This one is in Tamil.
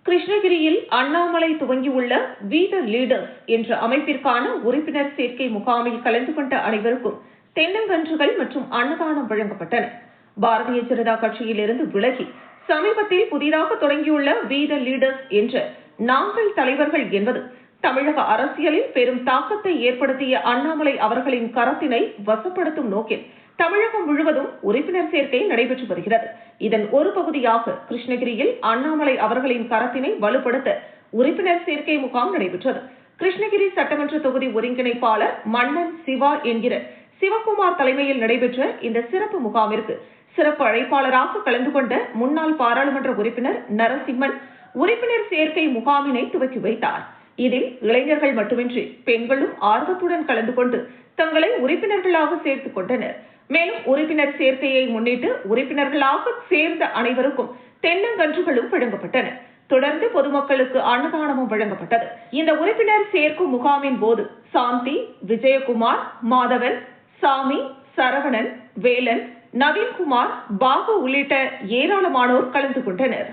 கிருஷ்ணகிரியில் அண்ணாமலை துவங்கியுள்ள வி த லீடர்ஸ் என்ற அமைப்பிற்கான உறுப்பினர் சேர்க்கை முகாமில் கலந்து கொண்ட அனைவருக்கும் தென்னங்கன்றுகள் மற்றும் அன்னதானம் வழங்கப்பட்டன. பாரதிய ஜனதா கட்சியிலிருந்து விலகி சமீபத்தில் புதிதாக தொடங்கியுள்ள வி த லீடர்ஸ் என்ற நாங்கள் தலைவர்கள் என்பது தமிழக அரசியலில் பெரும் தாக்கத்தை ஏற்படுத்திய அண்ணாமலை அவர்களின் கரத்தினை வசப்படுத்தும் நோக்கில் தமிழகம் முழுவதும் உறுப்பினர் சேர்க்கை நடைபெற்று வருகிறது. இதன் ஒரு பகுதியாக கிருஷ்ணகிரியில் அண்ணாமலை அவர்களின் கரத்தினை வலுப்படுத்த உறுப்பினர் சேர்க்கை முகாம் நடைபெற்றது. கிருஷ்ணகிரி சட்டமன்ற தொகுதி ஒருங்கிணைப்பாளர் மன்னன் சிவா என்கிற சிவகுமார் தலைமையில் நடைபெற்ற இந்த சிறப்பு முகாமிற்கு சிறப்பு அழைப்பாளராக கலந்து கொண்ட முன்னாள் பாராளுமன்ற உறுப்பினர் நரசிம்மன் உறுப்பினர் சேர்க்கை முகாமினை துவக்கி வைத்தார். இதில் இளைஞர்கள் மட்டுமின்றி பெண்களும் ஆர்வத்துடன் கலந்து கொண்டு தங்களை உறுப்பினர்களாக சேர்த்துக் கொண்டனர். மேலும் உறுப்பினர் சேர்க்கையை முன்னிட்டு உறுப்பினர்களாக சேர்ந்த அனைவருக்கும் தென்னங்கன்றுகளும் வழங்கப்பட்டன. தொடர்ந்து பொதுமக்களுக்கு அன்னதானமும் வழங்கப்பட்டது. இந்த உறுப்பினர் சேர்க்கும் முகாமின் போது சாந்தி, விஜயகுமார், மாதவன், சாமி, சரவணன், வேலன், நவீன்குமார், பாபு உள்ளிட்ட ஏராளமானோர் கலந்து கொண்டனர்.